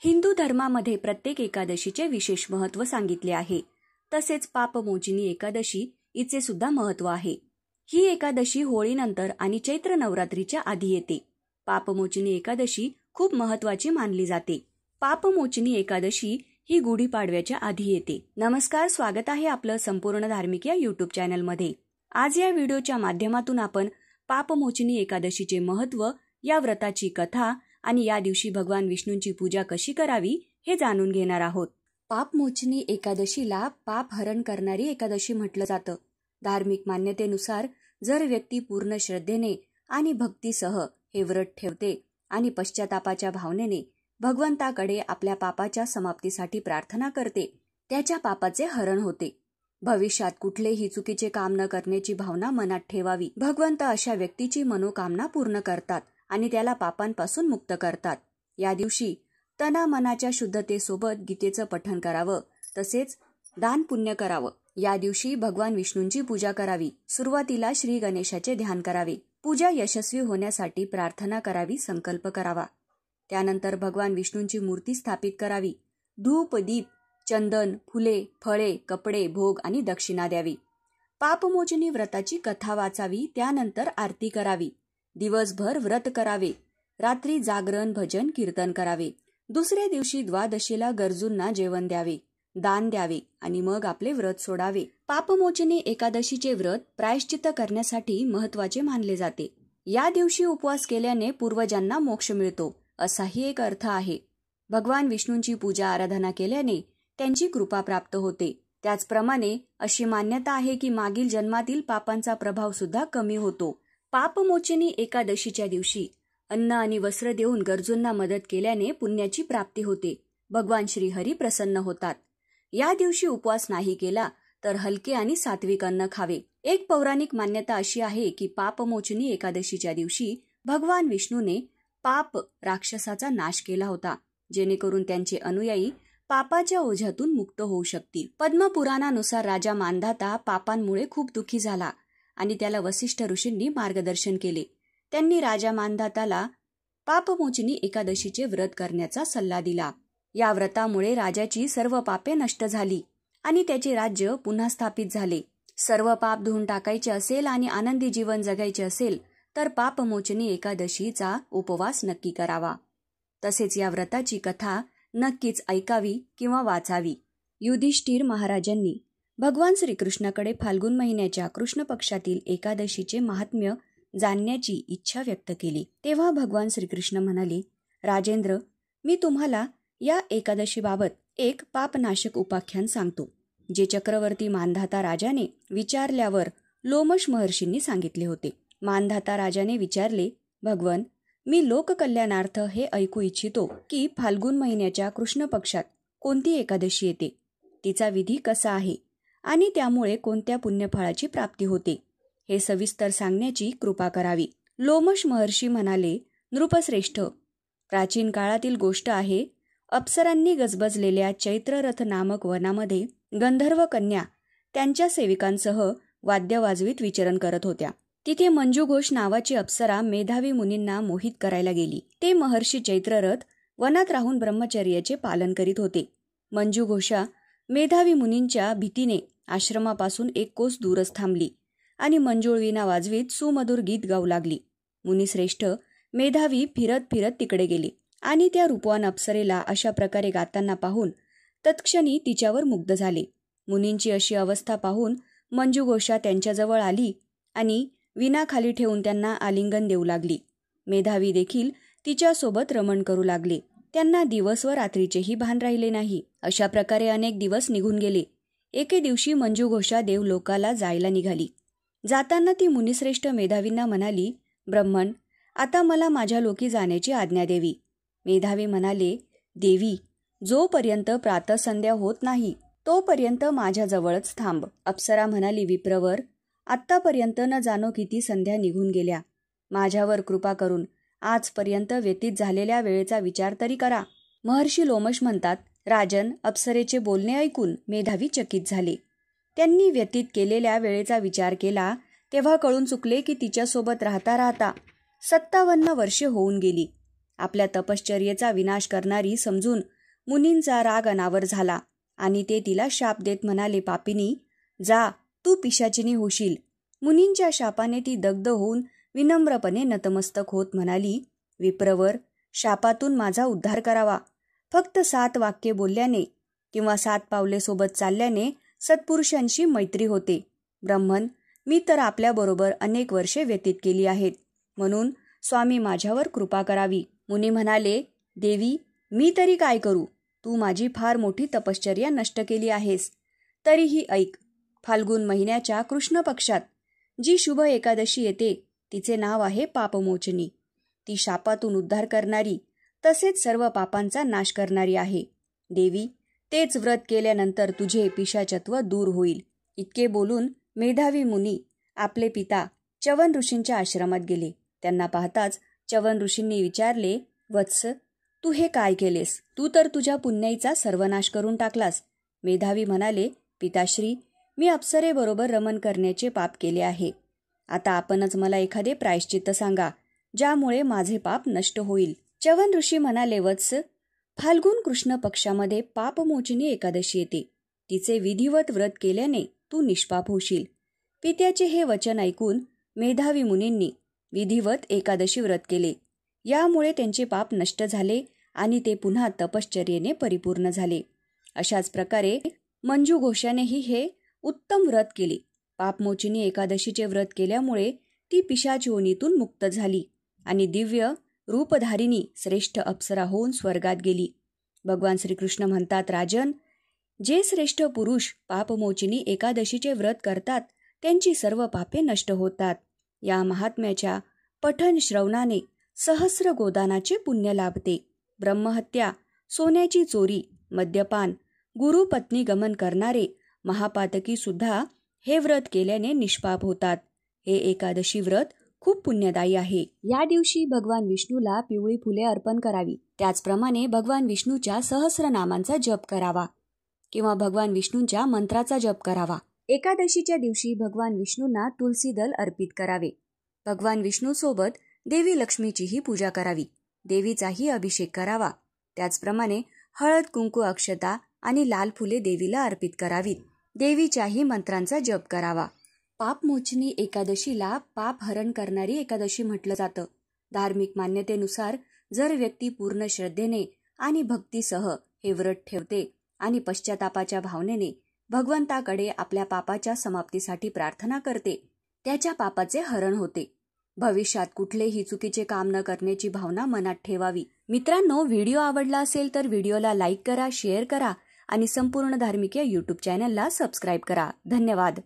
हिंदू धर्मामध्ये प्रत्येक एकादशीचे विशेष महत्त्व सांगितले आहे. तसेच पापमोचिनी एकादशी हिचे सुद्धा महत्त्व आहे. ही एकादशी होळीनंतर आणि चैत्र नवरात्रीच्या आधी येते. पापमोचिनी एकादशी खूप महत्त्वाची मानली जाते. पापमोचिनी एकादशी ही गुढीपाडव्याच्या आधी येते. नमस्कार, स्वागत आहे आपलं संपूर्ण धार्मिक या यूट्यूब चॅनलमध्ये. आज या व्हिडिओच्या माध्यमातून आपण पापमोचिनी एकादशीचे महत्त्व, या व्रताची कथा आणि या दिवशी भगवान विष्णूंची पूजा कशी करावी हे जाणून घेणार आहोत. पापमोचिनी एकादशीला पाप हरण करणारी एकादशी म्हटलं जातं. धार्मिक मान्यतेनुसार जर व्यक्ती पूर्ण श्रद्धेने आणि भक्तीसह हे व्रत ठेवते आणि पश्चातापाच्या भावनेने भगवंताकडे आपल्या पापाच्या समाप्तीसाठी प्रार्थना करते, त्याच्या पापाचे हरण होते. भविष्यात कुठलेही चुकीचे काम न करण्याची भावना मनात ठेवावी. भगवंत अशा व्यक्तीची मनोकामना पूर्ण करतात आणि त्याला पापांपासून मुक्त करतात. या दिवशी तना मनाच्या शुद्धतेसोबत गीतेचं पठण करावं, तसेच दान पुण्य करावं. या दिवशी भगवान विष्णूंची पूजा करावी. सुरुवातीला श्री गणेशाचे ध्यान करावे. पूजा यशस्वी होण्यासाठी प्रार्थना करावी, संकल्प करावा. त्यानंतर भगवान विष्णूंची मूर्ती स्थापित करावी. धूप, दीप, चंदन, फुले, फळे, कपडे, भोग आणि दक्षिणा द्यावी. पापमोचनी व्रताची कथा वाचावी. त्यानंतर आरती करावी. दिवसभर व्रत करावे. रात्री जागरण, भजन, कीर्तन करावे. दुसऱ्या दिवशी द्वादशीला गरजूंना जेवण द्यावे, दान द्यावे आणि मग आपले व्रत सोडावे. पापमोचनी एकादशीचे व्रत प्रायश्चित्त करण्यासाठी महत्त्वाचे मानले जाते. या दिवशी उपवास केल्याने पूर्वजांना मोक्ष मिळतो, असाही एक अर्थ आहे. भगवान विष्णूंची पूजा आराधना केल्याने त्यांची कृपा प्राप्त होते. त्याचप्रमाणे अशी मान्यता आहे की मागील जन्मातील पापांचा प्रभाव सुद्धा कमी होतो. पापमोचनी एकादशीच्या दिवशी अन्न आणि वस्त्र देऊन गरजूंना मदत केल्याने पुण्याची प्राप्ती होते. भगवान श्रीहरी प्रसन्न होतात. या दिवशी उपवास नाही केला तर हलके आणि सात्विक अन्न खावे. एक पौराणिक मान्यता अशी आहे की पापमोचनी एकादशीच्या दिवशी भगवान विष्णूने पाप राक्षसाचा नाश केला होता, जेणेकरून त्यांचे अनुयायी पापाच्या ओझ्यातून मुक्त होऊ शकतील. पद्मपुराणानुसार राजा मानधाता पापांमुळे खूप दुःखी झाला आणि त्याला वसिष्ठ ऋषींनी मार्गदर्शन केले. त्यांनी राजा मानधाताला पापमोचनी एकादशीचे व्रत करण्याचा सल्ला दिला. या व्रतामुळे राजाची सर्व पापे नष्ट झाली आणि त्याचे राज्य पुन्हा स्थापित झाले. सर्व पाप धुवून टाकायचे असेल आणि आनंदी जीवन जगायचे असेल तर पापमोचनी एकादशीचा उपवास नक्की करावा. तसेच या व्रताची कथा नक्कीच ऐकावी किंवा वाचावी. युधिष्ठिर महाराजांनी भगवान श्रीकृष्णाकडे फाल्गुन महिन्याच्या कृष्ण पक्षातील एकादशीचे महात्म्य जाणण्याची इच्छा व्यक्त केली. तेव्हा भगवान श्रीकृष्ण म्हणाले, राजेंद्र, मी तुम्हाला या एकादशीबाबत एक पापनाशक उपाख्यान सांगतो, जे चक्रवर्ती मानधाता राजाने विचारल्यावर लोमश महर्षींनी सांगितले होते. मानधाता राजाने विचारले, भगवन, मी लोककल्याणार्थ हे ऐकू इच्छितो की फाल्गुन महिन्याच्या कृष्ण पक्षात कोणती एकादशी येते, तिचा विधी कसा आहे आणि त्यामुळे कोणत्या पुण्यफळाची प्राप्ती होते, हे सविस्तर सांगण्याची कृपा करावी. लोमश महर्षी म्हणाले, नृपश्रेष्ठ, प्राचीन काळातील गोष्ट आहे. अप्सरांनी गजबजलेल्या चैत्ररथ नामक वनामध्ये गंधर्व कन्या त्यांच्या सेविकांसह वाद्य वाजवीत विचरण करत होत्या. तिथे मंजू घोष नावाची अप्सरा मेधावी मुनींना मोहित करायला गेली. ते महर्षी चैत्ररथ वनात राहून ब्रह्मचर्याचे पालन करीत होते. मंजू घोषा मेधावी मुनींच्या भीतीने आश्रमापासून एक कोस दूरच थांबली आणि मंजूळ वीणा वाजवीत सुमधुर गीत गाऊ लागली. मुनीश्रेष्ठ मेधावी फिरत फिरत तिकडे गेली आणि त्या रूपवान अप्सरेला अशा प्रकारे गाताना पाहून तत्क्षणी तिच्यावर मुग्ध झाले. मुनींची अशी अवस्था पाहून मंजू घोषा त्यांच्याजवळ आली आणि वीणा खाली ठेवून त्यांना आलिंगन देऊ लागली. मेधावी देखील तिच्यासोबत रमण करू लागले. त्यांना दिवस व रात्रीचेही भान राहिले नाही. अशा प्रकारे अनेक दिवस निघून गेले. एके दिवशी मंजू घोषा देवलोकाला जायला निघाली. जाताना ती मुनिश्रेष्ठ मेधावींना म्हणाली, ब्रह्मन, आता मला माझ्या लोकी जाण्याची आज्ञा द्यावी. मेधावी म्हणाले, देवी, जोपर्यंत प्रातःसंध्या होत नाही तोपर्यंत माझ्याजवळच थांब. अप्सरा म्हणाली, विप्रवर, आत्तापर्यंत न जाणो किती संध्या निघून गेल्या. माझ्यावर कृपा करून आजपर्यंत व्यतीत झालेल्या वेळेचा विचार तरी करा. महर्षी लोमश म्हणतात, राजन, अप्सरेचे बोलणे ऐकून मेधावी चकित झाले. त्यांनी व्यतीत केलेल्या वेळेचा विचार केला तेव्हा कळून चुकले की तिच्यासोबत राहता राहता 57 वर्षे होऊन गेली आपल्या तपश्चर्येचा विनाश करणारी समजून मुनींचा राग अनावर झाला आणि ते तिला शाप देत म्हणाले, पापिनी, जा, तू पिशाचिनी होशील. मुनींच्या शापाने ती दग्ध होऊन विनम्रपणे नतमस्तक होत म्हणाली, विप्रवर, शापातून माझा उद्धार करावा. फक्त 7 वाक्ये बोलल्याने किंवा 7 पावले सोबत चालल्याने सत्पुरुषांशी मैत्री होते. ब्रह्मन, मी तर आपल्याबरोबर अनेक वर्षे व्यतीत केली आहेत, म्हणून स्वामी माझ्यावर कृपा करावी. मुनी म्हणाले, देवी, मी तरी काय करू? तू माझी फार मोठी तपश्चर्या नष्ट केली आहेस. तरीही ऐक, फाल्गुन महिन्याच्या कृष्ण पक्षात जी शुभ एकादशी येते तिचे नाव आहे पापमोचनी. ती शापातून उद्धार करणारी तसेच सर्व पापांचा नाश करणारी आहे. देवी, तेच व्रत केल्यानंतर तुझे पिशाचत्व दूर होईल. इतके बोलून मेधावी मुनी आपले पिता च्यवन ऋषींच्या आश्रमात गेले. त्यांना पाहताच च्यवन ऋषींनी विचारले, वत्स, तू हे काय केलेस? तू तर तुझ्या पुण्याईचा सर्वनाश करून टाकलास. मेधावी म्हणाले, पिताश्री, मी अप्सरेबरोबर रमण करण्याचे पाप केले आहे. आता आपणच मला एखादे प्रायश्चित्त सांगा, ज्यामुळे माझे पाप नष्ट होईल. च्यवन ऋषी म्हणाले, वत्स, फाल्गुन कृष्ण पक्षामध्ये पापमोचनी एकादशी येते. तिचे विधिवत व्रत केल्याने तू निष्पाप होशील. पित्याचे हे वचन ऐकून मेधावी मुनींनी विधिवत एकादशी व्रत केले. यामुळे त्यांचे पाप नष्ट झाले आणि ते पुन्हा तपश्चर्येने परिपूर्ण झाले. अशाच प्रकारे मंजू घोषानेही हे उत्तम व्रत केले. पापमोचनी एकादशीचे व्रत केल्यामुळे ती पिशाच योनीतून मुक्त झाली आणि दिव्य रूपधारिणी श्रेष्ठ अप्सरा होऊन स्वर्गात गेली. भगवान श्रीकृष्ण म्हणतात, राजन, जे श्रेष्ठ पुरुष पापमोचनी एकादशीचे व्रत करतात त्यांची सर्व पापे नष्ट होतात. या महात्म्याच्या पठण श्रवणाने सहस्र गोदानाचे पुण्य लाभते. ब्रह्महत्या, सोन्याची चोरी, मद्यपान, गुरुपत्नी गमन करणारे महापातकी सुद्धा हे व्रत केल्याने निष्पाप होतात. हे एकादशी व्रत खूप पुण्यदायी आहे. या दिवशी भगवान विष्णूला पिवळी फुले अर्पण करावी. त्याचप्रमाणे भगवान विष्णूच्या सहस्रनामांचा जप करावा किंवा भगवान विष्णूंच्या मंत्राचा जप करावा. एकादशीच्या दिवशी भगवान विष्णूंना तुलसी दल अर्पित करावे. भगवान विष्णूसोबत देवी लक्ष्मीचीही पूजा करावी. देवीचाही अभिषेक करावा. त्याचप्रमाणे हळद, कुंकू, अक्षता आणि लाल फुले देवीला अर्पित करावीत. देवीच्याही मंत्रांचा जप करावा. पापमोचनी एकादशीला पाप हरण करणारी एकादशी म्हटलं जातं. धार्मिक मान्यतेनुसार जर व्यक्ती पूर्ण श्रद्धेने आणि भक्तीसह हे व्रत ठेवते आणि पश्चातापाच्या भावनेने भगवंताकडे आपल्या पापाच्या समाप्तीसाठी प्रार्थना करते, त्याच्या पापाचे हरण होते. भविष्यात कुठलेही चुकीचे काम न करण्याची भावना मनात ठेवावी. मित्रांनो, व्हिडिओ आवडला असेल तर व्हिडिओला लाईक करा, शेअर करा आणि संपूर्ण धार्मिक या यूट्यूब चॅनलला सबस्क्राईब करा. धन्यवाद.